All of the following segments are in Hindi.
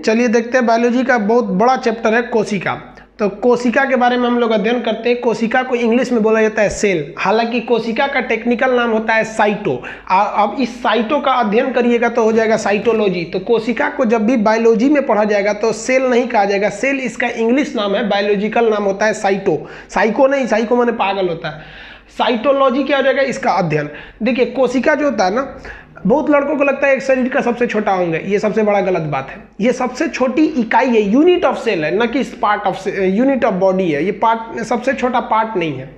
चलिए देखते हैं बायोलॉजी का बहुत बड़ा चैप्टर है कोशिका। तो कोशिका के बारे में हम लोग अध्ययन करते हैं। कोशिका को इंग्लिश में बोला जाता है सेल, हालांकि कोशिका का टेक्निकल नाम होता है साइटो। अब इस साइटो का अध्ययन करिएगा तो हो जाएगा साइटोलॉजी। तो कोशिका को जब भी बायोलॉजी में पढ़ा जाएगा तो सेल नहीं कहा जाएगा, सेल इसका इंग्लिश नाम है, बायोलॉजिकल नाम होता है साइटो। साइको नहीं, साइको माने पागल होता है। साइटोलॉजी क्या हो जाएगा, इसका अध्ययन। देखिए कोशिका जो होता है ना, बहुत लड़कों को लगता है एक शरीर का सबसे छोटा अंग है, ये सबसे बड़ा गलत बात है। ये सबसे छोटी इकाई है, यूनिट ऑफ सेल है, न कि part of unit of body है। ये पार्ट सबसे छोटा पार्ट नहीं है।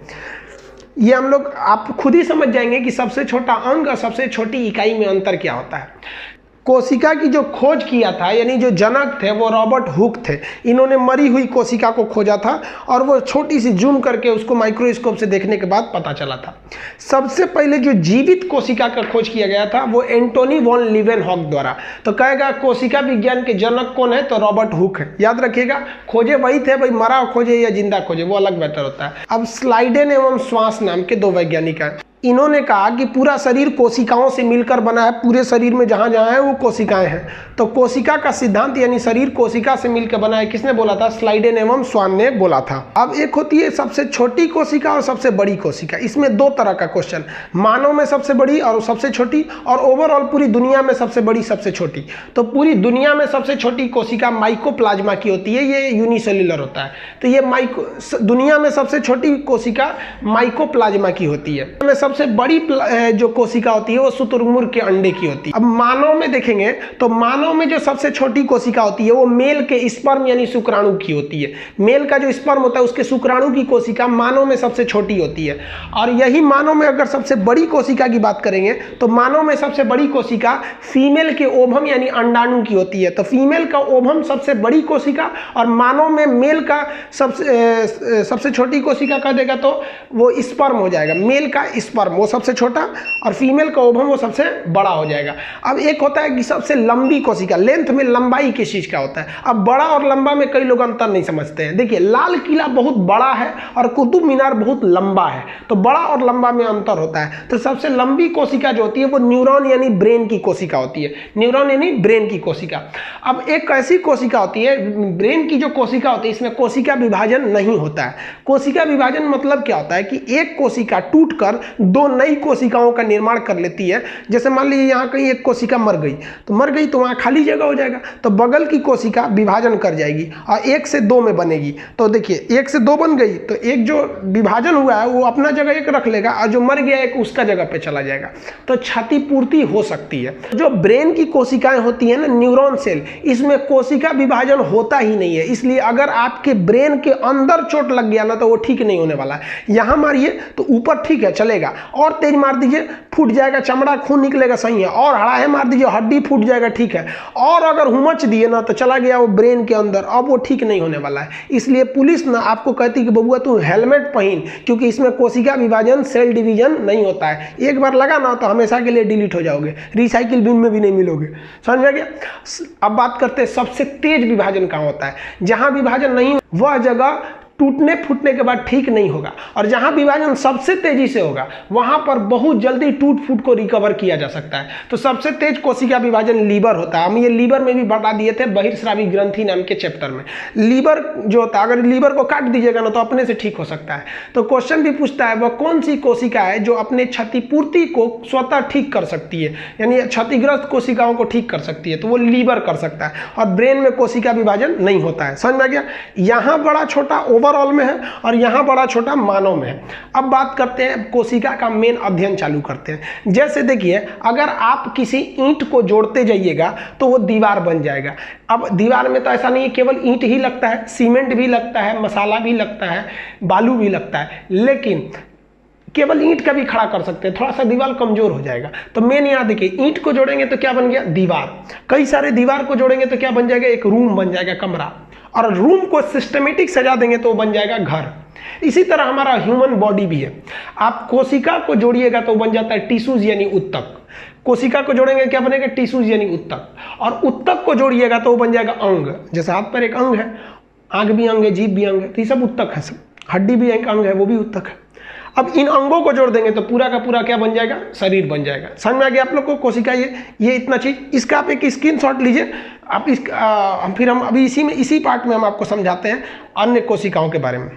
ये हम लोग आप खुद ही समझ जाएंगे कि सबसे छोटा अंग और सबसे छोटी इकाई में अंतर क्या होता है। कोशिका की जो खोज किया था, यानी जो जनक थे वो रॉबर्ट हुक थे। इन्होंने मरी हुई कोशिका को खोजा था और वो छोटी सी जूम करके उसको माइक्रोस्कोप से देखने के बाद पता चला था। सबसे पहले जो जीवित कोशिका का खोज किया गया था वो एंटोनी वॉन लीवेनहॉक द्वारा। तो कहेगा कोशिका विज्ञान के जनक कौन है, तो रॉबर्ट हुक है। याद रखिएगा, खोजे वही थे, भाई मरा खोजे या जिंदा खोजे वो अलग मैटर होता है। अब स्लाइडेन एवं श्वास नाम के दो वैज्ञानिक हैं। इन्होंने कहा कि पूरा शरीर कोशिकाओं से मिलकर बना है, पूरे शरीर में जहां जहां है वो कोशिकाएं हैं। तो कोशिका का सिद्धांत यानी शरीर कोशिका से मिलकर बना है, किसने बोला था, स्लाइडेन एवं स्वान ने बोला था। अब एक होती है सबसे छोटी कोशिका और सबसे बड़ी कोशिका। इसमें दो तरह का क्वेश्चन, मानव में सबसे बड़ी और सबसे छोटी, और ओवरऑल पूरी दुनिया में सबसे बड़ी सबसे छोटी। तो पूरी दुनिया में सबसे छोटी कोशिका माइकोप्लाज्मा की होती है, ये यूनिसेल्युलर होता है। तो ये दुनिया में सबसे छोटी कोशिका माइकोप्लाज्मा की होती है। सबसे बड़ी जो कोशिका होती है वो शुतुरमुर्ग के अंडे की होती है। अब मानव में देखेंगे तो मानव में जो सबसे छोटी कोशिका होती है वो मेल के स्पर्म यानी शुक्राणु की होती है। मेल का जो स्पर्म होता है उसके शुक्राणु की कोशिका मानव में सबसे छोटी होती है। और यही मानव में अगर सबसे बड़ी कोशिका की बात करेंगे तो मानव में सबसे बड़ी कोशिका फीमेल के ओवम यानी अंडाणु की होती है। तो फीमेल का ओवम सबसे बड़ी कोशिका और मानव में मेल का सबसे छोटी कोशिका कह देगा तो वो स्पर्म हो जाएगा। मेल का स्पर्म वो सबसे छोटा और फीमेल का ओवम वो सबसे बड़ा हो जाएगा। अब एक होता है कि सबसे लंबी कोशिका, लेंथ में लंबाई किस चीज का होता है। अब बड़ा और लंबा में कई लोग अंतर नहीं समझते हैं। देखिए लाल किला बहुत बड़ा है और कुतुब मीनार बहुत लंबा है, तो बड़ा और लंबा में अंतर होता है। तो सबसे लंबी कोशिका जो होती है वो न्यूरॉन यानी ब्रेन की कोशिका होती है। न्यूरॉन यानी ब्रेन की कोशिका। अब एक ऐसी कोशिका होती है, ब्रेन की जो कोशिका होती है इसमें कोशिका विभाजन नहीं होता है। कोशिका विभाजन मतलब क्या होता है कि एक कोशिका टूटकर दो नई कोशिकाओं का निर्माण कर लेती है। जैसे मान लीजिए यहाँ कहीं एक कोशिका मर गई तो वहाँ खाली जगह हो जाएगा, तो बगल की कोशिका विभाजन कर जाएगी और 1 से 2 में बनेगी। तो देखिए 1 से 2 बन गई तो एक जो विभाजन हुआ है वो अपना जगह एक रख लेगा और जो मर गया एक उसका जगह पे चला जाएगा। तो क्षतिपूर्ति हो सकती है। जो ब्रेन की कोशिकाएं होती है ना, न्यूरॉन सेल, इसमें कोशिका विभाजन होता ही नहीं है। इसलिए अगर आपके ब्रेन के अंदर चोट लग गया ना तो वो ठीक नहीं होने वाला है। यहाँ मारिए तो ऊपर ठीक है चलेगा, और तेज मार दीजिए फूट जाएगा, चमड़ा खून निकलेगा सही है, और हड़ाहे मार दीजिए हड्डी फूट जाएगा ठीक है, और अगर हुमच दिए ना तो चला गया वो ब्रेन के अंदर, अब वो ठीक नहीं होने वाला है। इसलिए पुलिस ना आपको कहती है कि बबुआ तू हेलमेट पहन, क्योंकि इसमें कोशिका विभाजन सेल डिवीजन नहीं होता है। एक बार लगा ना तो हमेशा के लिए डिलीट हो जाओगे, रिसाइकिल बिन में भी नहीं मिलोगे। समझ में गया। अब बात करते हैं सबसे तेज विभाजन कहाँ होता है। जहां विभाजन नहीं वह जगह टूटने फूटने के बाद ठीक नहीं होगा, और जहां विभाजन सबसे तेजी से होगा वहां पर बहुत जल्दी टूट फूट को रिकवर किया जा सकता है। तो सबसे तेज कोशिका विभाजन लीवर होता है। हम ये लीवर में भी बता दिए थे बहिर्स्रावी ग्रंथि नाम के चैप्टर में। लीवर जो होता है, अगर लीवर को काट दीजिएगा ना तो अपने से ठीक हो सकता है। तो क्वेश्चन भी पूछता है वह कौन सी कोशिका है जो अपने क्षतिपूर्ति को स्वतः ठीक कर सकती है, यानी क्षतिग्रस्त कोशिकाओं को ठीक कर सकती है, तो वो लीवर कर सकता है। और ब्रेन में कोशिका विभाजन नहीं होता है। समझ में आ गया। यहाँ बड़ा छोटा ओवरऑल में है और यहाँ बड़ा छोटा मानव में है। अब बात करते हैं कोशिका का मेन अध्ययन चालू करते हैं। जैसे देखिए अगर आप किसी ईंट को जोड़ते जाइएगा तो वो दीवार बन जाएगा। अब दीवार में तो ऐसा नहीं है केवल ईंट ही लगता है, सीमेंट भी लगता है, मसाला भी लगता है, बालू भी लगता है, लेकिन केवल ईंट का भी खड़ा कर सकते हैं, थोड़ा सा दीवार कमजोर हो जाएगा। तो मेन यहाँ देखिए ईंट को जोड़ेंगे तो क्या बन गया, दीवार। कई सारे दीवार को जोड़ेंगे तो क्या बन जाएगा, एक रूम बन जाएगा, कमरा। और रूम को सिस्टमेटिक सजा देंगे तो बन जाएगा घर। इसी तरह हमारा ह्यूमन बॉडी भी है। आप कोशिका को जोड़िएगा तो बन जाता है टिश्यूज यानी उत्तक। कोशिका को जोड़ेंगे क्या बनेगा, टिश्यूज यानी उत्तक। और उत्तक को जोड़िएगा तो वो बन जाएगा अंग। जैसे हाथ पर एक अंग है, आंख भी अंग है, जीभ भी अंग है, तो ये सब उत्तक है। सब हड्डी भी एक अंग है, वो भी उत्तक है। अब इन अंगों को जोड़ देंगे तो पूरा का पूरा क्या बन जाएगा, शरीर बन जाएगा। समझ में आ गया आप लोग को कोशिका, ये इतना चीज, इसका आप एक स्क्रीनशॉट लीजिए आप। फिर हम अभी इसी पार्ट में हम आपको समझाते हैं अन्य कोशिकाओं के बारे में।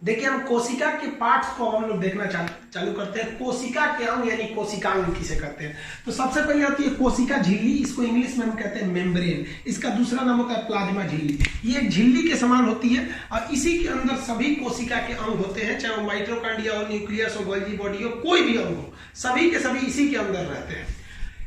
देखिए हम कोशिका के पार्ट्स को हम लोग देखना चालू करते हैं। कोशिका के अंग यानी कोशिकांग किसे कहते हैं, तो सबसे पहले आती है कोशिका झिल्ली, इसको इंग्लिश में हम कहते हैं मेम्ब्रेन। इसका दूसरा नाम होता है प्लाज्मा झिल्ली। ये एक झिल्ली के समान होती है और इसी के अंदर सभी कोशिका के अंग होते हैं, चाहे वो माइटोकॉन्ड्रिया हो, न्यूक्लियस हो, गोल्गी बॉडी हो, कोई भी अंग हो, सभी के सभी इसी के अंदर रहते हैं।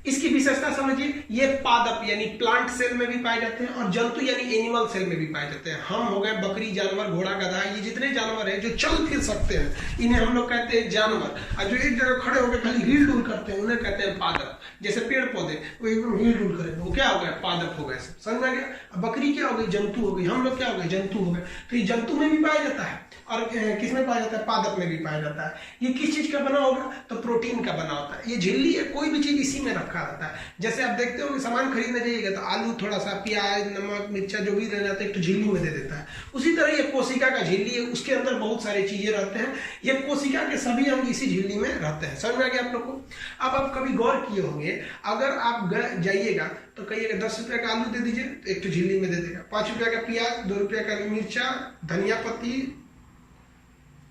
इसकी विशेषता समझिए, ये पादप यानी प्लांट सेल में भी पाए जाते हैं और जंतु यानी एनिमल सेल में भी पाए जाते हैं। हम हो गए बकरी, जानवर, घोड़ा, गधा, ये जितने जानवर हैं जो चल फिर सकते हैं इन्हें हम लोग कहते हैं जानवर, और जो एक जगह खड़े होकर खाली हिल डुल करते हैं उन्हें कहते हैं पादप। जैसे पेड़ पौधे वो एकदम हिल डुल करेंगे, वो क्या हो गया, पादप हो गए। समझ में गया। बकरी क्या हो गई, जंतु हो गई। हम लोग क्या हो गए, जंतु हो गए। तो ये जंतु में भी पाया जाता है और किस में पाया जाता है, पादप में भी पाया जाता है। ये किस चीज का बना होगा, तो प्रोटीन का बना होता है। ये झिल्ली है, कोई भी चीज इसी में रखा रहता है। जैसे आप देखते हो सामान खरीदने जाइएगा तो आलू, थोड़ा सा प्याज, नमक, मिर्चा जो भी ले जाते हैं एक तो झिल्ली में दे देता है। उसी तरह ये कोशिका का झिल्ली है, उसके अंदर बहुत सारी चीजें रहते हैं। ये कोशिका के सभी अंग इसी झिल्ली में रहते हैं। समझ में आ गया आप लोग को। अब आप कभी गौर किए होंगे, अगर आप जाइएगा तो कहिएगा 10 रुपए का आलू दे दीजिए, तो एक तो झिल्ली में दे देगा। 5 रुपए का प्याज, 2 रुपए का मिर्चा, धनिया पत्ती,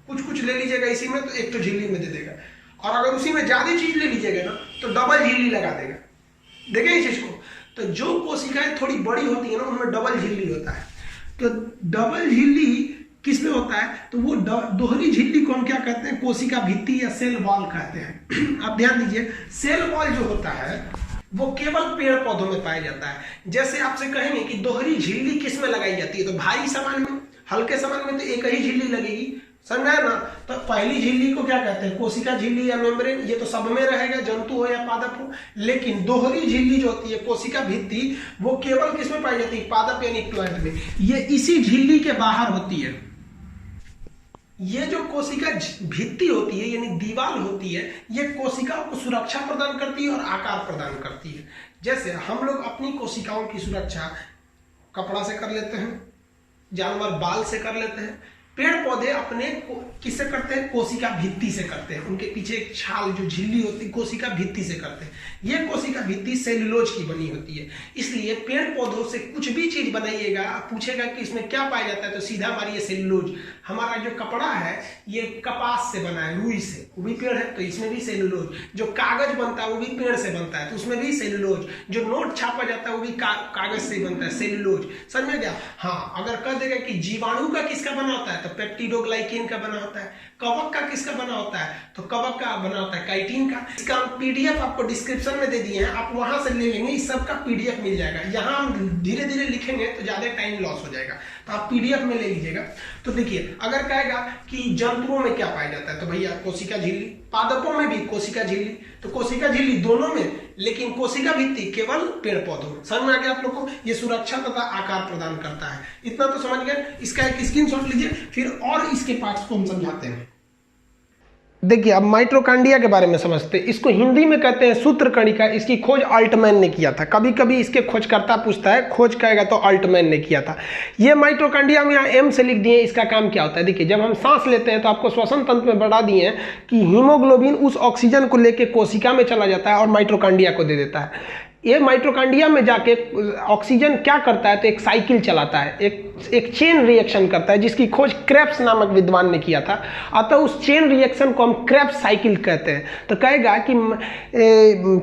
कुछ ले लीजिएगा इसी में, तो एक तो झिल्ली में दे देगा। और अगर उसी में ज्यादा चीज ले लीजिएगा ना तो डबल झिल्ली लगा देगा। देखें इस चीज को। तो जो कोशिकाएं थोड़ी बड़ी होती है ना उनमें डबल झिल्ली होता है। तो डबल झिल्ली किसमें होता है, तो वो दोहरी झिल्ली को हम क्या कहते हैं, कोशिका भित्ति या सेल वॉल कहते हैं। आप ध्यान दीजिए, सेल वॉल जो होता है वो केवल पेड़ पौधों में पाया जाता है। जैसे आपसे कहेंगे कि दोहरी झिल्ली किस में लगाई जाती है, तो भारी सामान में, हल्के सामान में तो एक ही झिल्ली लगेगी। समझ आया ना। तो पहली झिल्ली को क्या कहते हैं, कोशिका झिल्ली या मेम्ब्रेन। ये तो सब में रहेगा, जंतु हो या पादप हो। लेकिन दोहरी झिल्ली जो होती है, कोशिका भित्ति, वो केवल किसमें पाई जाती है, पादप यानी प्लांट में। ये इसी झिल्ली के बाहर होती है। ये जो कोशिका भित्ति होती है यानी दीवार होती है, ये कोशिकाओं को सुरक्षा प्रदान करती है और आकार प्रदान करती है। जैसे हम लोग अपनी कोशिकाओं की सुरक्षा कपड़ा से कर लेते हैं, जानवर बाल से कर लेते हैं, पेड़ पौधे अपने किससे करते हैं, कोशिका भित्ति से करते हैं। उनके पीछे एक छाल जो झिल्ली होती है, कोशिका भित्ति से करते हैं। ये कोशिका भित्ति सेलुलोज की बनी होती है। इसलिए पेड़ पौधों से कुछ भी चीज बनाइएगा, पूछेगा कि इसमें क्या पाया जाता है, तो सीधा मारिए सेलुलोज। हमारा जो कपड़ा है ये कपास से बना है, रुई से, वो भी पेड़ है, तो इसमें भी सेलुलोज। जो कागज बनता है वो भी पेड़ से बनता है, तो उसमें भी सेलुलोज। जो नोट छापा जाता है वो भी कागज से बनता है, सेलुलोज। समझ में गया। हाँ, अगर कह देगा कि जीवाणु का किसका बना होता है, तो पेप्टिडोग्लाइकेन का बना होता है। कवक का किसका बना होता है, तो कवक का बना होता है काइटिन का। इसका हम पीडीएफ आपको डिस्क्रिप्शन में दे दिए हैं, आप वहां से ले लेंगे, इस सब का पीडीएफ मिल जाएगा। यहाँ हम धीरे धीरे लिखेंगे तो ज्यादा टाइम लॉस हो जाएगा, तो आप पीडीएफ में ले लीजिएगा। तो देखिए, अगर कहेगा कि जंतुओं में क्या पाया जाता है, तो भैया कोशिका झिल्ली, पादपों में भी कोशिका झिल्ली, तो कोशिका झिल्ली दोनों में, लेकिन कोशिका भित्ति केवल पेड़ पौधों में। समझ में आ गया आप लोग को। ये सुरक्षा तथा आकार प्रदान करता है। इतना तो समझ गए। इसका एक स्क्रीनशॉट लीजिए, फिर और इसके पार्ट्स को हम समझाते हैं। देखिए अब माइटोकॉन्ड्रिया के बारे में समझते हैं। इसको हिंदी में कहते हैं सूत्रकणिका। इसकी खोज अल्टमैन ने किया था। कभी कभी इसके खोजकर्ता पूछता है, खोज कहेगा तो अल्टमैन ने किया था। ये माइटोकॉन्ड्रिया में यहाँ एम से लिख दिए, इसका काम क्या होता है। देखिए, जब हम सांस लेते हैं तो आपको श्वसन तंत्र में बढ़ा दिए हैं कि हीमोग्लोबिन उस ऑक्सीजन को लेकर कोशिका में चला जाता है और माइटोकॉन्ड्रिया को दे देता है। ये माइटोकॉन्ड्रिया में जाके ऑक्सीजन क्या करता है, तो एक साइकिल चलाता है, एक चेन रिएक्शन करता है, जिसकी खोज क्रेब्स नामक विद्वान ने किया था। अतः उस चेन रिएक्शन को हम क्रेब्स साइकिल कहते हैं। तो कहेगा कि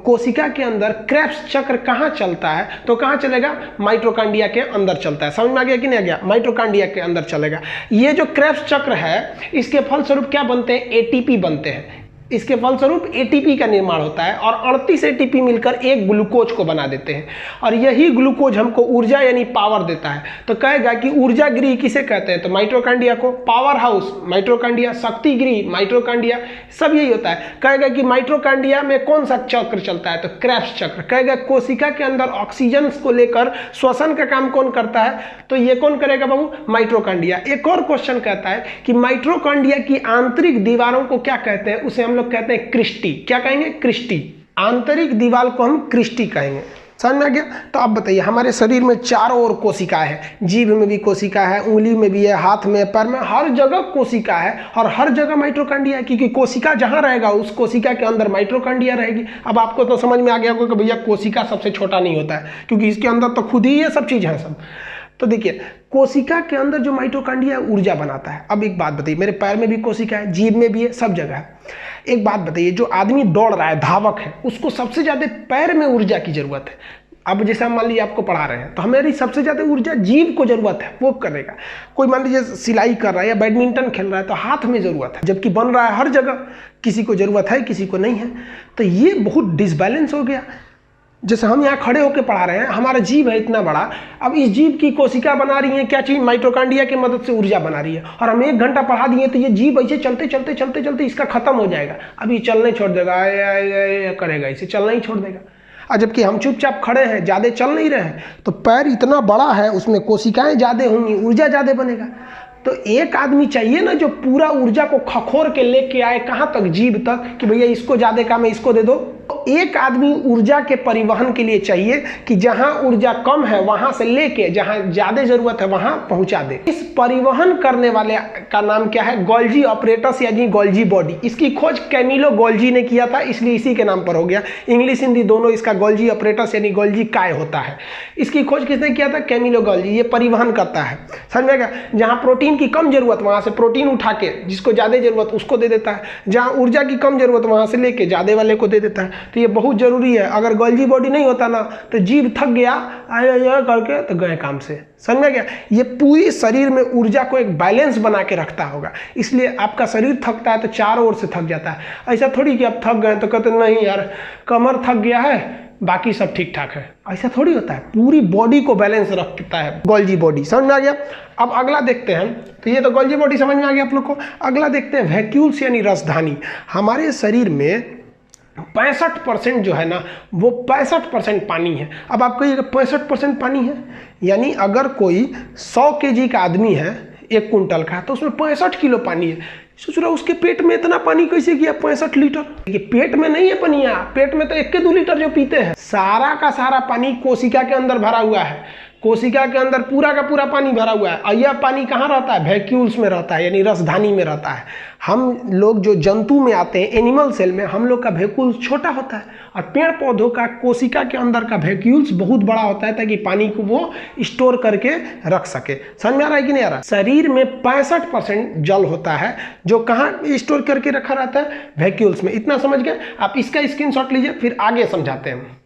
कोशिका के अंदर क्रेब्स चक्र कहाँ चलता है, तो कहाँ चलेगा, माइटोकॉन्ड्रिया के अंदर चलता है। समझ में आ गया कि नहीं आ गया, माइटोकॉन्ड्रिया के अंदर चलेगा। ये जो क्रेब्स चक्र है, इसके फलस्वरूप क्या बनते हैं, एटीपी बनते हैं। इसके फलस्वरूप एटीपी का निर्माण होता है और 38 एटीपी मिलकर एक ग्लूकोज को बना देते हैं और यही ग्लूकोज हमको ऊर्जा यानी पावर देता है। तो कहेगा कि ऊर्जा गृह किसे कहते हैं, तो माइटोकॉन्ड्रिया को। पावर हाउस माइटोकॉन्ड्रिया, शक्ति गृह माइटोकॉन्ड्रिया, सब यही होता है। कहेगा कि माइटोकॉन्ड्रिया में कौन सा चक्र चलता है, तो क्रेब्स चक्र। कहेगा कोशिका के अंदर ऑक्सीजन को लेकर श्वसन का काम कौन करता है, तो ये कौन करेगा बाबू, माइटोकॉन्ड्रिया। एक और क्वेश्चन कहता है कि माइटोकॉन्ड्रिया की आंतरिक दीवारों को क्या कहते हैं, उसे हम लोग कहते हैं क्रिस्टी। क्या कहेंगे, क्रिस्टी। आंतरिक दीवार को हम क्रिस्टी कहेंगे। समझ में आ गया। तो अब बताइए, हमारे शरीर में चारों ओर कोशिका है, जीभ में भी कोशिका है, उंगली में भी है, हाथ में, पैर में, हर जगह कोशिका है और हर जगह माइटोकॉन्ड्रिया है, क्योंकि कोशिका जहां रहेगा उस कोशिका के अंदर माइटोकॉन्ड्रिया रहेगी। अब आपको तो समझ में आ गया होगा कि भैया कोशिका सबसे छोटा नहीं होता है, क्योंकि इसके अंदर तो खुद ही ये सब चीज़ है सब। तो देखिए, कोशिका के अंदर जो माइटोकॉन्ड्रिया है ऊर्जा बनाता है। अब एक बात बताइए, मेरे पैर में भी कोशिका है, जीभ में भी है, सब जगह है। एक बात बताइए, जो आदमी दौड़ रहा है, धावक है, उसको सबसे ज़्यादा पैर में ऊर्जा की जरूरत है। अब जैसे हम मान लीजिए आपको पढ़ा रहे हैं तो हमारी सबसे ज़्यादा ऊर्जा जीभ को जरूरत है, वो करेगा। कोई मान लीजिए सिलाई कर रहा है या बैडमिंटन खेल रहा है तो हाथ में ज़रूरत है, जबकि बन रहा है हर जगह, किसी को ज़रूरत है किसी को नहीं है। तो ये बहुत डिसबैलेंस हो गया। जैसे हम यहाँ खड़े होकर पढ़ा रहे हैं, हमारा जीभ है इतना बड़ा, अब इस जीभ की कोशिका बना रही है क्या चीज़, माइटोकॉन्ड्रिया की मदद से ऊर्जा बना रही है, और हम 1 घंटा पढ़ा दिए तो ये जीभ ऐसे चलते चलते चलते चलते इसका खत्म हो जाएगा। अब ये चलने छोड़ देगा, करेगा, इसे चलना ही छोड़ देगा। और जबकि हम चुपचाप खड़े हैं, ज़्यादा चल नहीं रहे हैं, तो पैर इतना बड़ा है, उसमें कोशिकाएं ज़्यादा होंगी, ऊर्जा ज़्यादा बनेगा। तो एक आदमी चाहिए ना जो पूरा ऊर्जा को खखोर के लेके आए, कहाँ तक, जीभ तक, कि भैया इसको ज़्यादा काम है, इसको दे दो। तो एक आदमी ऊर्जा के परिवहन के लिए चाहिए कि जहां ऊर्जा कम है वहां से लेके जहां ज्यादा जरूरत है वहां पहुंचा दे। इस परिवहन करने वाले का नाम क्या है, गोल्जी ऑपरेटस यानी गोल्जी बॉडी। इसकी खोज कैमिलो गोल्जी ने किया था, इसलिए इसी के नाम पर हो गया। इंग्लिश हिंदी दोनों इसका गोल्जी ऑपरेटस यानी गोल्जी काय होता है। इसकी खोज किसने किया था, कैमिलो गोल्जी। ये परिवहन करता है, समझेगा। जहां प्रोटीन की कम जरूरत वहां से प्रोटीन उठा के जिसको ज्यादा जरूरत उसको दे देता है, जहां ऊर्जा की कम जरूरत वहां से लेके ज्यादा वाले को दे देता है। तो ये बहुत जरूरी है। अगर गोल्जी बॉडी नहीं होता ना तो जीभ थक गया आया करके तो गए काम से, समझ में गया। ये पूरी शरीर में ऊर्जा को एक बैलेंस बना के रखता होगा, इसलिए आपका शरीर थकता है तो चारों ओर से थक जाता है। ऐसा थोड़ी कि आप थक गए तो कहते नहीं यार कमर थक गया है बाकी सब ठीक ठाक है, ऐसा थोड़ी होता है। पूरी बॉडी को बैलेंस रखता है गोल्जी बॉडी, समझ में आ गया। अब अगला देखते हैं, तो ये तो गोल्जी बॉडी समझ में आ गया आप लोग को। अगला देखते हैं वैक्यूल्स यानी रसधानी। हमारे शरीर में 65% जो है ना वो 65% पानी है। अब आप कहिएगा 65% पानी है, यानी अगर कोई 100 kg का आदमी है 1 कुंटल का, तो उसमें 65 किलो पानी है। सोच रहा उसके पेट में इतना पानी कैसे गया, 65 लीटर। ये पेट में नहीं है पनिया, पेट में तो 1 के 2 लीटर जो पीते हैं। सारा का सारा पानी कोशिका के अंदर भरा हुआ है, कोशिका के अंदर पूरा का पूरा पानी भरा हुआ है। और यह पानी कहाँ रहता है, वैक्यूल्स में रहता है, यानी रसधानी में रहता है। हम लोग जो जंतु में आते हैं, एनिमल सेल में, हम लोग का वैक्यूल्स छोटा होता है, और पेड़ पौधों का कोशिका के अंदर का वैक्यूल्स बहुत बड़ा होता है, ताकि पानी को वो स्टोर करके रख सके। समझ में आ रहा है कि नहीं आ रहा। शरीर में 65% जल होता है, जो कहाँ स्टोर करके रखा रहता है, वैक्यूल्स में। इतना समझ गए। आप इसका स्क्रीनशॉट लीजिए, फिर आगे समझाते हैं।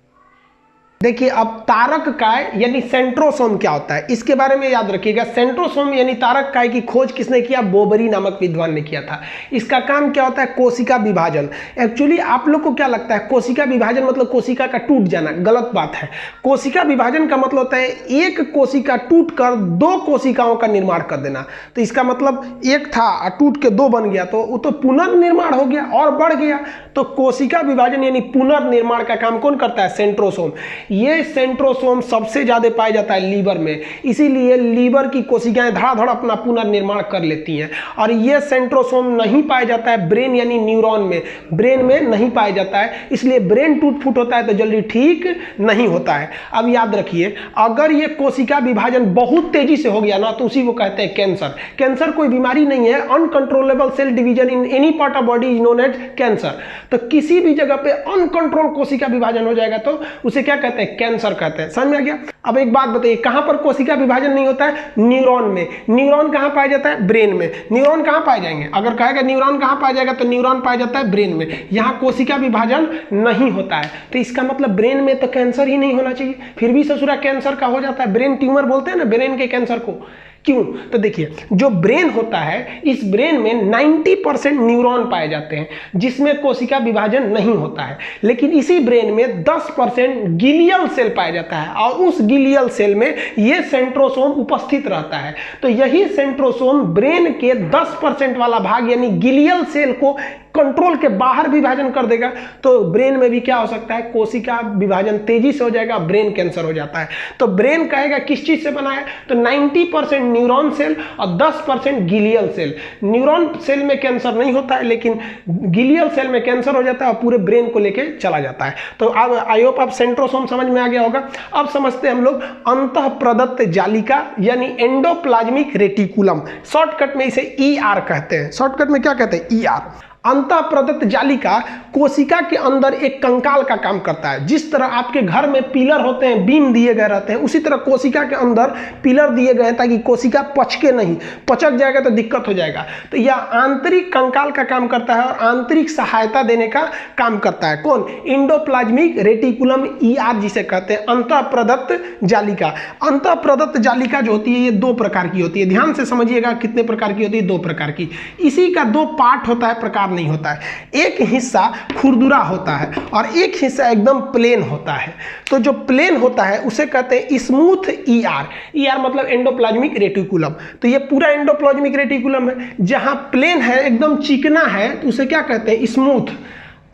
देखिए, अब तारक काय यानी सेंट्रोसोम क्या होता है इसके बारे में याद रखिएगा। सेंट्रोसोम यानी तारक काय की खोज किसने किया, बोबरी नामक विद्वान ने किया था। इसका काम क्या होता है, कोशिका विभाजन। एक्चुअली आप लोग को क्या लगता है, कोशिका विभाजन मतलब कोशिका का टूट जाना, गलत बात है। कोशिका विभाजन का मतलब होता है एक कोशिका टूट कर 2 कोशिकाओं का निर्माण कर देना। तो इसका मतलब एक था टूट के 2 बन गया, तो वो तो पुनर्निर्माण हो गया और बढ़ गया। तो कोशिका विभाजन यानी पुनर्निर्माण का काम कौन करता है, सेंट्रोसोम। ये सेंट्रोसोम सबसे ज्यादा पाया जाता है लीवर में, इसीलिए लीवर की कोशिकाएं धड़ाधड़ अपना पुनर्निर्माण कर लेती हैं। और ये सेंट्रोसोम नहीं पाया जाता है ब्रेन यानी न्यूरॉन में, ब्रेन में नहीं पाया जाता है, इसलिए ब्रेन टूट फूट होता है तो जल्दी ठीक नहीं होता है। अब याद रखिए, अगर ये कोशिका विभाजन बहुत तेजी से हो गया ना तो उसी को कहते हैं कैंसर। कैंसर कोई बीमारी नहीं है, uncontrollable cell division in any part of body is known as cancer. तो किसी भी जगह पे अनकंट्रोल कोशिका विभाजन हो जाएगा तो उसे क्या कहते हैं, कैंसर कहते हैं। समझ में आ गया। अब एक बात बताइए, कहां पर कोशिका विभाजन नहीं होता है, न्यूरॉन में। न्यूरॉन कहां पाया जाता है, ब्रेन में। न्यूरॉन कहां पाए जाएंगे, अगर कहेगा न्यूरॉन कहां पाया जाएगा तो न्यूरॉन पाया जाता है ब्रेन में। यहां कोशिका विभाजन नहीं होता है, तो इसका मतलब ब्रेन में तो कैंसर ही नहीं होना चाहिए, फिर भी ससुरा कैंसर का हो जाता है। ब्रेन ट्यूमर बोलते हैं ना ब्रेन के कैंसर को। क्यों, तो देखिए, जो ब्रेन होता है इस ब्रेन में 90% न्यूरॉन पाए जाते हैं जिसमें कोशिका विभाजन नहीं होता है, लेकिन इसी ब्रेन में 10% गिलियल सेल पाया जाता है, और उस गिलियल सेल में यह सेंट्रोसोम उपस्थित रहता है। तो यही सेंट्रोसोम ब्रेन के 10% वाला भाग यानी गिलियल सेल को कंट्रोल के बाहर विभाजन कर देगा तो ब्रेन में भी क्या हो सकता है, कोशिका विभाजन तेजी से हो जाएगा, ब्रेन कैंसर हो जाता है। तो ब्रेन कहेगा किस चीज से बना है, तो 90% न्यूरॉन सेल और 10% गिलियल सेल। न्यूरॉन सेल में कैंसर नहीं होता है, लेकिन गिलियल सेल में कैंसर हो जाता है और पूरे ब्रेन को लेके चला जाता है। तो अब आई होप आप सेंट्रोसोम समझ में आ गया होगा। अब समझते हैं हम लोग अंतः प्रदत्त जालिका यानी एंडोप्लाज्मिक रेटिकुलम, शॉर्टकट में इसे ER कहते हैं। शॉर्टकट में क्या कहते हैं, ER। अंतः प्रदत्त जालिका कोशिका के अंदर एक कंकाल का काम करता है। जिस तरह आपके घर में पिलर होते हैं, बीम दिए गए रहते हैं, उसी तरह कोशिका के अंदर पिलर दिए गए हैं ताकि कोशिका पचके नहीं, पचक जाएगा तो दिक्कत हो जाएगा। तो यह आंतरिक कंकाल का काम करता है और आंतरिक सहायता देने का काम करता है। कौन, एंडोप्लाज्मिक रेटिकुलम, ER जिसे कहते हैं अंतः प्रदत्त जालिका। अंतः प्रदत्त जालिका जो होती है ये 2 प्रकार की होती है। ध्यान से समझिएगा कितने प्रकार की होती है, 2 प्रकार की। इसी का 2 पार्ट होता है, प्रकार नहीं होता है। एक हिस्सा खुरदुरा होता है और एक हिस्सा एकदम प्लेन होता है। तो जो प्लेन होता है उसे कहते हैं स्मूथ ER। ER मतलब एंडोप्लाज्मिक रेटिकुलम। तो ये पूरा एंडोप्लाज्मिक रेटिकुलम है। जहां प्लेन है, एकदम चिकना है, तो उसे क्या कहते हैं, स्मूथ।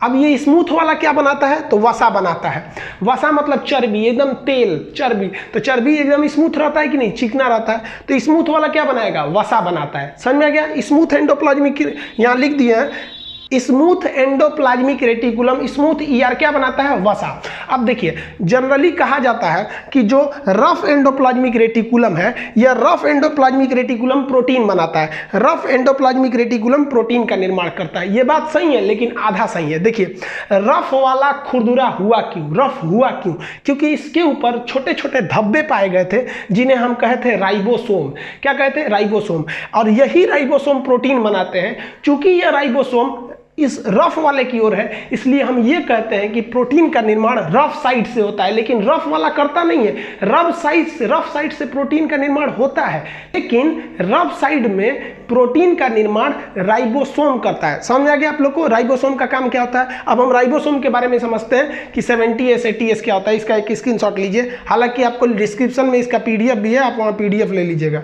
अब ये स्मूथ वाला क्या बनाता है, तो वसा बनाता है। वसा मतलब चर्बी, एकदम तेल, चर्बी। तो चर्बी एकदम स्मूथ रहता है कि नहीं, चिकना रहता है। तो स्मूथ वाला क्या बनाएगा, वसा बनाता है। समझ में आ गया। स्मूथ एंडोप्लाज्मिक, यहाँ लिख दिए हैं smooth endoplasmic reticulum, smooth ER क्या बनाता है, वसा। अब देखिए जनरली कहा जाता है कि जो रफ एंडोप्लाज्मिक रेटिकुलम है, यह रफ एंडोप्लाज्मिक रेटिकुलम प्रोटीन बनाता है। रफ एंडोप्लाज्मिक रेटिकुलम प्रोटीन का निर्माण करता है। यह बात सही है, लेकिन आधा सही है। देखिए रफ वाला खुरदुरा हुआ क्यों, रफ हुआ क्यों, क्योंकि इसके ऊपर छोटे छोटे धब्बे पाए गए थे जिन्हें हम कहते हैं राइबोसोम। क्या कहते हैं, राइबोसोम। और यही राइबोसोम प्रोटीन बनाते हैं। चूंकि यह राइबोसोम इस रफ वाले की ओर है, इसलिए हम ये कहते हैं कि प्रोटीन का निर्माण रफ साइड से होता है। लेकिन रफ वाला करता नहीं है, रफ साइड से प्रोटीन का निर्माण होता है, लेकिन रफ साइड में प्रोटीन का निर्माण राइबोसोम करता है। समझ आ गया आप लोग को राइबोसोम का काम क्या होता है। अब हम राइबोसोम के बारे में समझते हैं कि 70S 80S क्या होता है। इसका एक स्क्रीनशॉट लीजिए, हालांकि आपको डिस्क्रिप्शन में इसका PDF भी है, आप वहाँ PDF ले लीजिएगा।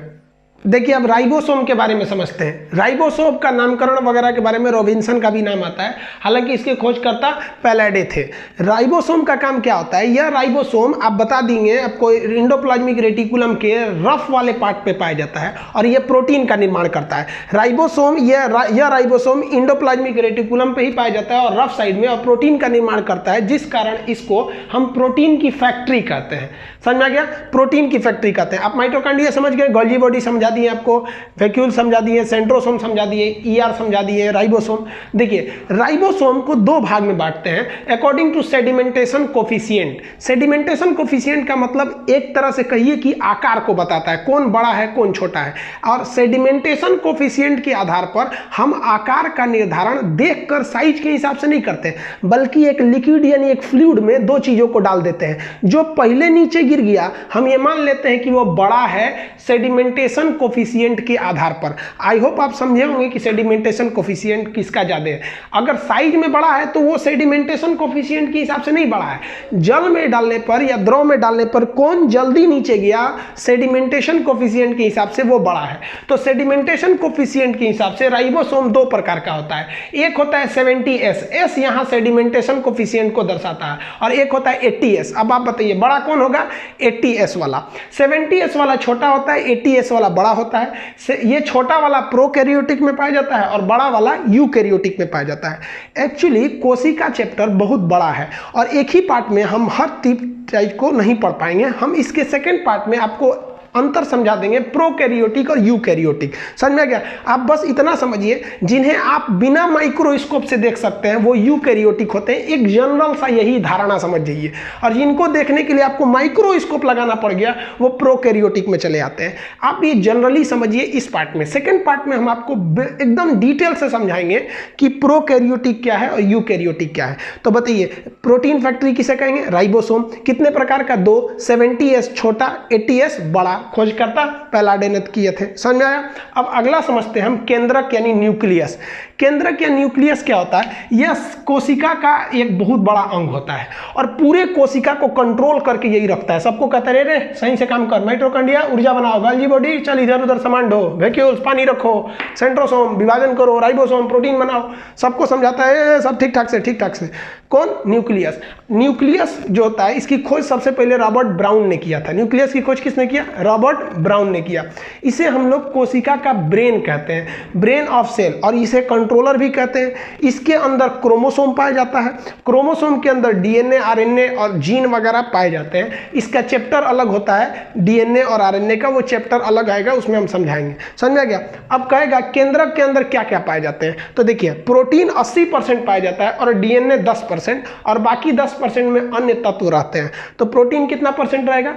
देखिए अब राइबोसोम के बारे में समझते हैं। राइबोसोम का नामकरण वगैरह के बारे में रॉबिन्सन का भी नाम आता है, हालांकि इसके खोजकर्ता पैलाडे थे। राइबोसोम का काम क्या होता है, यह राइबोसोम आप बता देंगे आपको एंडोप्लाज्मिक रेटिकुलम के रफ वाले पार्ट पे पाया जाता है और यह प्रोटीन का निर्माण करता है। राइबोसोम यह राइबोसोम एंडोप्लाज्मिक रेटिकुलम पे ही पाया जाता है और रफ साइड में, और प्रोटीन का निर्माण करता है, जिस कारण इसको हम प्रोटीन की फैक्ट्री कहते हैं। समझ में आ गया, प्रोटीन की फैक्ट्री कहते हैं। आप माइटोकॉन्ड्रिया समझ गए, गोल्गी बॉडी समझा दिए आपको, वैक्यूल समझा दिए, सेंट्रोसोम समझा दिए, ER समझा दिए, राइबोसोम। देखिए राइबोसोम को 2 भाग में बांटते हैं according to sedimentation coefficient. Sedimentation coefficient का मतलब एक तरह से कहिए कि आकार को बताता है, कौन बड़ा है कौन छोटा है। और सेडिमेंटेशन कोफिशिएंट के आधार पर हम आकार का निर्धारण देखकर साइज के हिसाब से नहीं करते, बल्कि एक लिक्विड यानी एक फ्लूइड में 2 चीजों को डाल देते हैं। जो पहले नीचे गिर गया हम ये मान लेते हैं कि वो बड़ा है सेडिमेंटेशन कोफिशिएंट के आधार पर। आई होप आप समझे होंगे कि सेडिमेंटेशन कोफिशिएंट किसका ज्यादा है। अगर साइज में बड़ा है तो वो सेडिमेंटेशन कोफिशिएंट के हिसाब से नहीं बड़ा है, जल में डालने पर या द्रव में डालने पर कौन जल्दी नीचे गया, सेडिमेंटेशन कोफिशिएंट के हिसाब से वो बड़ा है। तो सेडिमेंटेशन कोफिशिएंट के हिसाब से राइबोसोम 2 प्रकार का होता है। एक होता है 70S, S यहां सेडिमेंटेशन कोफिशिएंट को दर्शाता है, और एक होता है 80S। अब आप बताइए बड़ा कौन होगा, 80S वाला। 70S वाला छोटा होता है, 80S वाला बड़ा होता है। ये छोटा वाला प्रोकैरियोटिक में पाया जाता है और बड़ा वाला यूकैरियोटिक में पाया जाता है। एक्चुअली कोशिका चैप्टर बहुत बड़ा है और एक ही पार्ट में हम हर टाइप को नहीं पढ़ पाएंगे। हम इसके सेकेंड पार्ट में आपको अंतर समझा देंगे प्रोकैरियोटिक और यूकैरियोटिक। समझ में आ गया। आप बस इतना समझिए, जिन्हें आप बिना माइक्रोस्कोप से देख सकते हैं वो यूकैरियोटिक होते हैं। एक जनरल सा यही धारणा समझ जाइए, और जिनको देखने के लिए आपको माइक्रोस्कोप लगाना पड़ गया वो प्रोकैरियोटिक में चले आते हैं। आप ये जनरली समझिए इस पार्ट में। सेकेंड पार्ट में हम आपको एकदम डिटेल से समझाएंगे कि प्रोकैरियोटिक क्या है और यूकैरियोटिक क्या है। तो बताइए प्रोटीन फैक्ट्री किसे कहेंगे, राइबोसोम। कितने प्रकार का, 2, 70S छोटा, 80S बड़ा। खोजकर्ता पैलाडेनेट किए थे। समझ में आया? अब अगला समझते हैं हम केंद्रक यानी न्यूक्लियस। केंद्रक या न्यूक्लियस क्या होता है? यह कोशिका का एक बहुत बड़ा अंग होता है और पूरे कोशिका को कंट्रोल करके यही रखता है। सबको कहता है रे सही से काम कर, माइटोकॉन्ड्रिया ऊर्जा बनाओ, गोल्गी बॉडी चल इधर उधर सामान ढो, वैक्यूल्स पानी रखो, सेंट्रोसोम विभाजन करो, राइबोसोम प्रोटीन बनाओ, सबको समझाता है सब ठीक ठाक से। कौन? न्यूक्लियस। न्यूक्लियस जो होता है इसकी खोज सबसे पहले रॉबर्ट ब्राउन ने किया था। न्यूक्लियस की खोज किसने किया? रॉबर्ट ब्राउन ने किया। इसे हम लोग कोशिका का ब्रेन कहते हैं, ब्रेन ऑफ सेल, और इसे कंट्रोलर भी कहते हैं। इसके अंदर क्रोमोसोम पाया जाता है, क्रोमोसोम के अंदर डीएनए आरएनए और जीन वगैरह पाए जाते हैं। इसका चैप्टर अलग होता है, डीएनए और आरएनए का, वो चैप्टर अलग आएगा, उसमें हम समझाएंगे। समझ में गया? अब कहेगा केंद्रक के अंदर क्या क्या पाए जाते हैं, तो देखिए प्रोटीन 80% पाया जाता है और डीएनए 10% और बाकी 10% में अन्य तत्व रहते हैं। तो प्रोटीन कितना परसेंट रहेगा?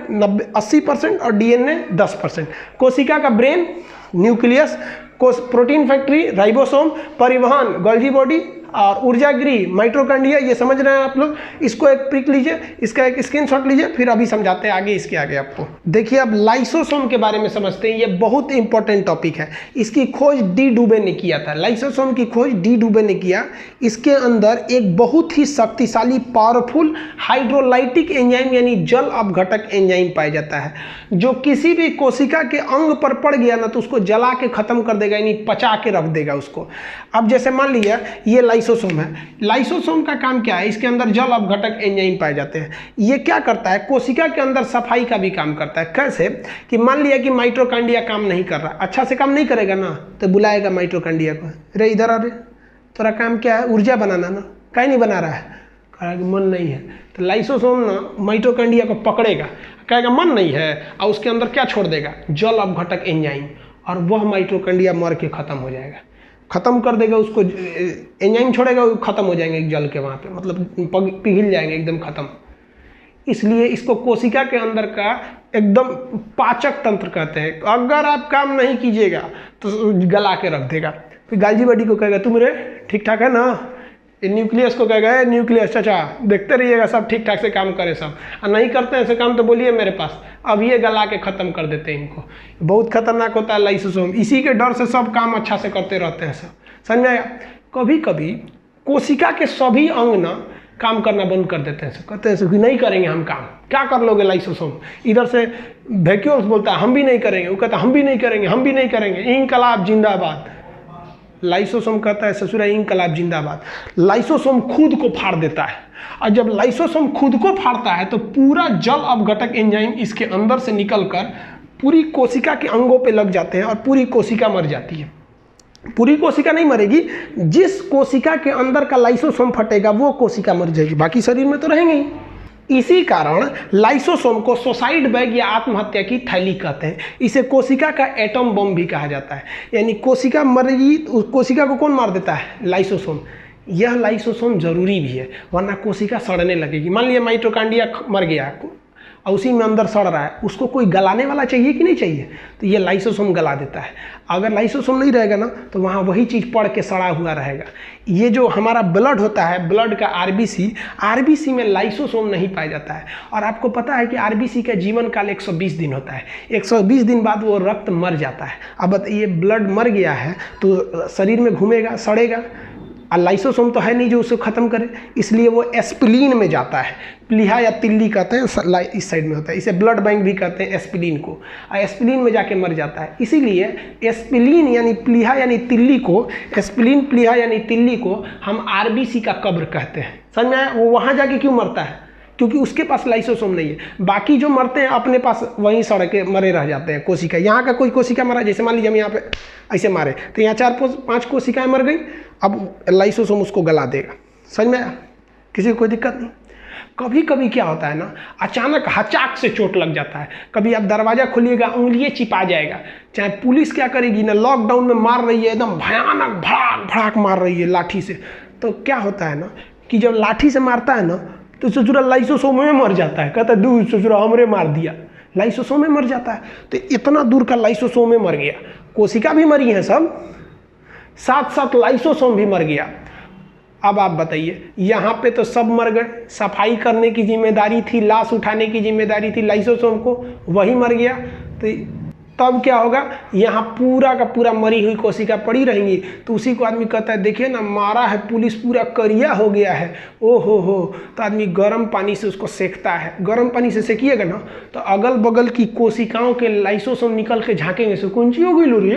80% और डीएनए 10%। कोशिका का brain nucleus, protein factory ribosome, परिवहन गोल्गी बॉडी और ऊर्जा गृह माइटोकॉन्ड्रिया। ये समझ रहे हैं आप लोग? इसको एक प्रिक लीजिए, इसका एक स्क्रीनशॉट लीजिए, फिर अभी समझाते हैं आगे इसके आगे आपको। देखिए अब लाइसोसोम के बारे में समझते हैं। ये बहुत इंपॉर्टेंट टॉपिक है। इसकी खोज डी डुबे ने किया था। लाइसोसोम की खोज डी डुबे ने किया। इसके अंदर एक बहुत ही शक्तिशाली पावरफुल हाइड्रोलाइटिक एंजाइम यानी जल अपघटक एंजाइम पाया जाता है, जो किसी भी कोशिका के अंग पर पड़ गया ना तो उसको जला के खत्म कर देगा, यानी पचा के रख देगा उसको। अब जैसे मान लिया ये लाइसोसोम है। लाइसोसोम का काम क्या है? इसके अंदर जल अपघटक एंजाइम पाए जाते हैं। ये क्या करता है? कोशिका के अंदर सफाई का भी काम करता है। कैसे? कि मान लिया कि माइटोकॉन्ड्रिया काम नहीं कर रहा, अच्छा से काम नहीं करेगा ना, तो बुलाएगा माइटोकॉन्ड्रिया को, रे इधर आ रे, तेरा काम क्या है? ऊर्जा बनाना ना, काहे नहीं बना रहा है? कहेगा कि मन नहीं है। तो लाइसोसोम ना माइटोकॉन्ड्रिया को पकड़ेगा, कहेगा मन नहीं है, और उसके अंदर क्या छोड़ देगा? जल अपघटक एंजाइम, और वह माइटोकॉन्ड्रिया मर के खत्म हो जाएगा, खत्म कर देगा उसको। एंजाइम छोड़ेगा, वो खत्म हो जाएंगे जल के वहाँ पे, मतलब पिघल जाएंगे एकदम खत्म। इसलिए इसको कोशिका के अंदर का एकदम पाचक तंत्र कहते हैं। अगर आप काम नहीं कीजिएगा तो गला के रख देगा। फिर गोल्गी बॉडी को कहेगा तुम रे ठीक ठाक है ना, न्यूक्लियस को कहेगा न्यूक्लियस चाचा देखते रहिएगा सब ठीक ठाक से काम करे सब, और नहीं करते हैं ऐसे काम तो बोलिए मेरे पास, अब ये गला के ख़त्म कर देते हैं इनको। बहुत खतरनाक होता है लाइसोसोम, इसी के डर से सब काम अच्छा से करते रहते हैं सब। समझ में आया? कभी कभी कोशिका के सभी अंग ना काम करना बंद कर देते हैं, कहते हैं कि नहीं करेंगे हम काम। क्या कर लोगे लाइसोसोम? इधर से वैक्यूल्स बोलता है हम भी नहीं करेंगे, वो कहता है हम भी नहीं करेंगे, हम भी नहीं करेंगे, इंकलाब जिंदाबाद। लाइसोसोम कहता है ससुरा इंकलाब जिंदाबाद। लाइसोसोम खुद को फाड़ देता है, और जब लाइसोसोम खुद को फाड़ता है तो पूरा जल अपघटक एंजाइम इसके अंदर से निकलकर पूरी कोशिका के अंगों पे लग जाते हैं और पूरी कोशिका मर जाती है। पूरी कोशिका नहीं मरेगी, जिस कोशिका के अंदर का लाइसोसोम फटेगा वो कोशिका मर जाएगी, बाकी शरीर में तो रहेंगे ही। इसी कारण लाइसोसोम को सुसाइड बैग या आत्महत्या की थैली कहते हैं। इसे कोशिका का एटम बम भी कहा जाता है, यानी कोशिका मरेगी, उस कोशिका को कौन मार देता है? लाइसोसोम। यह लाइसोसोम जरूरी भी है, वरना कोशिका सड़ने लगेगी। मान लिया माइटोकॉन्ड्रिया मर गया और उसी में अंदर सड़ रहा है, उसको कोई गलाने वाला चाहिए कि नहीं चाहिए? तो ये लाइसोसोम गला देता है। अगर लाइसोसोम नहीं रहेगा ना तो वहाँ वही चीज़ पड़ के सड़ा हुआ रहेगा। ये जो हमारा ब्लड होता है, ब्लड का आरबीसी में लाइसोसोम नहीं पाया जाता है। और आपको पता है कि आरबीसी का जीवन काल 120 दिन होता है। 120 दिन बाद वो रक्त मर जाता है। अब ये ब्लड मर गया है तो शरीर में घूमेगा, सड़ेगा, और लाइसोसोम तो है नहीं जो उसको ख़त्म करे, इसलिए वो एस्पिलीन में जाता है। प्लीहा या तिल्ली कहते हैं, इस साइड में होता है, इसे ब्लड बैंक भी कहते हैं एस्पिलीन को, और एस्पिलीन में जाके मर जाता है। इसीलिए एस्पिलीन यानी प्लीहा यानी तिल्ली को, एस्पिलीन प्लीहा यानी तिल्ली को हम आरबीसी का कब्र कहते हैं। समझ में आया? वो वहाँ जाके क्यों मरता है? क्योंकि उसके पास लाइसोसोम नहीं है। बाकी जो मरते हैं अपने पास वहीं सड़ के मरे रह जाते हैं कोशिका। यहाँ का कोई कोशिका मरा, जैसे मान लीजिए हम यहाँ पे ऐसे मारे तो यहाँ 4-5 कोशिकाएं मर गई, अब लाइसोसोम उसको गला देगा। समझ में आया? किसी को कोई दिक्कत नहीं। कभी कभी क्या होता है ना, अचानक हचाक से चोट लग जाता है। कभी आप दरवाज़ा खोलिएगा उंगलियाँ चिपा जाएगा। चाहे पुलिस क्या करेगी ना, लॉकडाउन में मार रही है, एकदम भयानक भड़ाक भड़ाक मार रही है लाठी से, तो क्या होता है ना कि जब लाठी से मारता है ना तो ससुरा लाइसोसोम में मर जाता है। कहता है दूर ससुरा हमरे मार दिया, लाइसोसोम में मर जाता है। तो इतना दूर का लाइसोसोम में मर गया, कोशिका भी मरी है सब, साथ साथ लाइसोसोम भी मर गया। अब आप बताइए, यहाँ पे तो सब मर गए, सफाई करने की जिम्मेदारी थी, लाश उठाने की जिम्मेदारी थी लाइसोसोम को, वही मर गया। तो तो तब क्या होगा, यहाँ पूरा का पूरा मरी हुई कोशिका पड़ी रहेंगी। तो उसी को आदमी कहता है देखिए ना, मारा है पुलिस, पूरा करिया हो गया है, ओ हो। तो आदमी गर्म पानी से उसको सेकता है। गर्म पानी से सेकिएगा ना तो अगल बगल की कोशिकाओं के लाइसोसोम निकल के झाँकेंगे, से कौन चीज हो गई लो रे,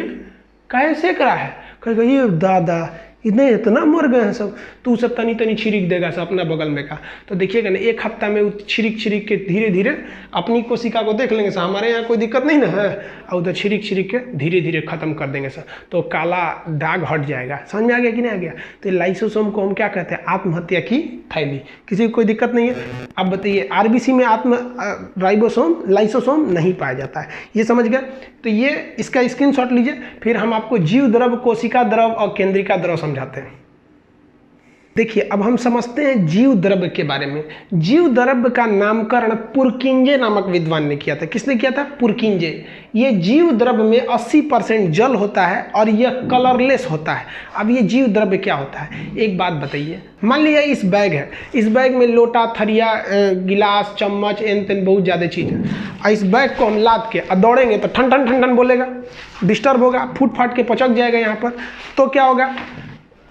काहे सेक रहा है, कहेगा ये दादा इतना मर गए हैं सब। तो सब तनी तनी छिड़क देगा सब अपना बगल में का। तो देखिएगा ना, एक हफ्ता में छिड़क के धीरे धीरे अपनी कोशिका को देख लेंगे सर, हमारे यहाँ कोई दिक्कत नहीं ना है, और उधर छिड़क के धीरे धीरे खत्म कर देंगे सर। तो काला दाग हट जाएगा। समझ में आ गया कि नहीं आ गया? तो लाइसोसोम को हम क्या कहते हैं, आत्महत्या की थैली। किसी को कोई दिक्कत नहीं है? अब बताइए, आरबीसी में लाइसोसोम नहीं पाया जाता है, ये समझ गए? तो ये इसका स्क्रीनशॉट लीजिए, फिर हम आपको जीव द्रव, कोशिका द्रव और केंद्रिका द्रव समझाते हैं। देखिए, अब हम समझते हैं जीव द्रव के बारे में। जीव द्रव का नामकरण पुरकिंजे नामक विद्वान ने किया था। किसने किया था? पुरकिंजे। ये जीव द्रव में 80% जल होता है और यह कलरलेस होता है। अब ये जीव द्रव क्या होता है, एक बात बताइए। मान लिया इस बैग है, इस बैग में लोटा, थरिया, गिलास, चम्मच, एन तेन बहुत ज़्यादा चीज़ है, और इस बैग को हम लाद के दौड़ेंगे तो ठन ठन ठन ठन बोलेगा, डिस्टर्ब होगा, फूट फाट के पचक जाएगा यहाँ पर। तो क्या होगा,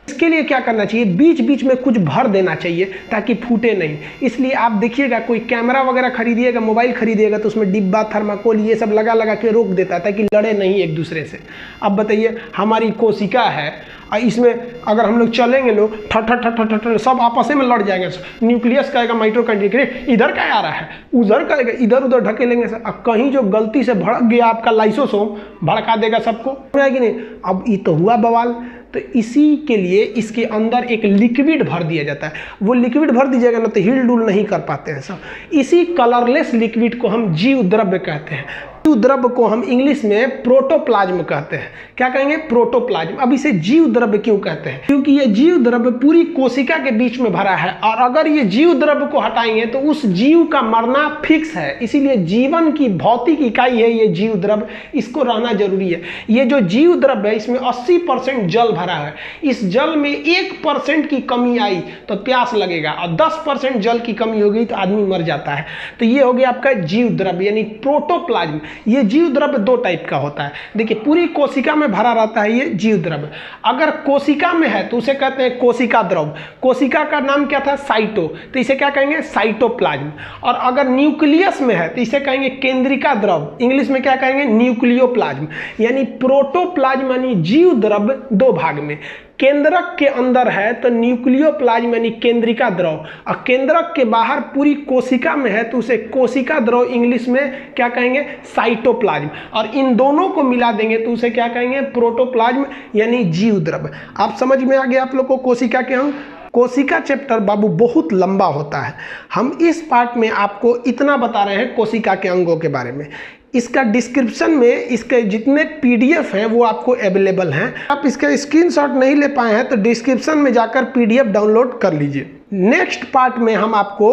इसके लिए क्या करना चाहिए, बीच बीच में कुछ भर देना चाहिए ताकि फूटे नहीं। इसलिए आप देखिएगा, कोई कैमरा वगैरह खरीदिएगा, मोबाइल खरीदिएगा, तो उसमें डिब्बा, थर्माकोल ये सब लगा के रोक देता है ताकि लड़े नहीं एक दूसरे से। अब बताइए, हमारी कोशिका है और इसमें अगर हम लोग चलेंगे, लोग ठट सब आपस में लड़ जाएंगे। न्यूक्लियस कहेगा माइटोकॉन्ड्रिया, इधर क्या आ रहा है, उधर कहेगा, इधर उधर ढकेलेंगे सर। अब कहीं जो गलती से भड़क गया आपका लाइसोसोम, भड़का देगा सबको, कि नहीं? अब ये तो हुआ बवाल। तो इसी के लिए इसके अंदर एक लिक्विड भर दिया जाता है। वो लिक्विड भर दीजिएगा ना तो हिल डुल नहीं कर पाते हैं सब। इसी कलरलेस लिक्विड को हम जीव द्रव्य कहते हैं। जीव द्रव्य को हम इंग्लिश में प्रोटोप्लाज्म कहते हैं। क्या कहेंगे? प्रोटोप्लाज्म। अब इसे जीव द्रव्य क्यों कहते हैं? क्योंकि ये जीव द्रव्य पूरी कोशिका के बीच में भरा है, और अगर ये जीव द्रव्य को हटाएंगे तो उस जीव का मरना फिक्स है। इसीलिए जीवन की भौतिक इकाई है ये जीव द्रव्य, इसको रहना जरूरी है। ये जो जीव द्रव्य है इसमें 80% जल भरा है। इस जल में 1% की कमी आई तो प्यास लगेगा, और 10% जल की कमी हो गई तो आदमी मर जाता है। तो ये हो गया आपका जीव द्रव्य यानी प्रोटोप्लाज्म। ये जीव द्रव्य दो टाइप का होता है। देखिए, पूरी कोशिका में भरा रहता है ये जीव द्रव्य। अगर कोशिका में है तो उसे कहते हैं कोशिका द्रव। कोशिका का नाम क्या था? साइटो, तो इसे क्या कहेंगे? साइटोप्लाज्म। और अगर न्यूक्लियस में है तो इसे कहेंगे केंद्रिका द्रव। इंग्लिश में क्या कहेंगे? न्यूक्लियोप्लाज्म। यानी प्रोटोप्लाज्म यानी जीव द्रव्य दो भाग में। केंद्रक के अंदर है तो न्यूक्लियोप्लाज्म यानी केंद्रिका द्रव, और केंद्रक के बाहर पूरी कोशिका में है तो उसे कोशिका द्रव, इंग्लिश में क्या कहेंगे? साइटोप्लाज्म। और इन दोनों को मिला देंगे तो उसे क्या कहेंगे? प्रोटोप्लाज्म यानी जीव द्रव्य। आप समझ में आ गया आप लोग को कोशिका के अंग? कोशिका चैप्टर बाबू बहुत लंबा होता है, हम इस पार्ट में आपको इतना बता रहे हैं कोशिका के अंगों के बारे में। इसका डिस्क्रिप्शन में इसके जितने पीडीएफ हैं वो आपको अवेलेबल हैं। आप इसका स्क्रीनशॉट नहीं ले पाए हैं तो डिस्क्रिप्शन में जाकर पीडीएफ डाउनलोड कर लीजिए। नेक्स्ट पार्ट में हम आपको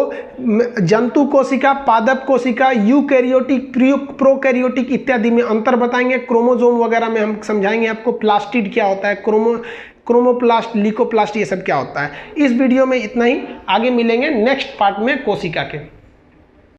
जंतु कोशिका, पादप कोशिका, यूकैरियोटिक, प्रोकैरियोटिक इत्यादि में अंतर बताएंगे। क्रोमोसोम वगैरह में हम समझाएंगे आपको प्लास्टिड क्या होता है, क्रोमोप्लास्ट, लीकोप्लास्ट ये सब क्या होता है। इस वीडियो में इतना ही, आगे मिलेंगे नेक्स्ट पार्ट में कोशिका के।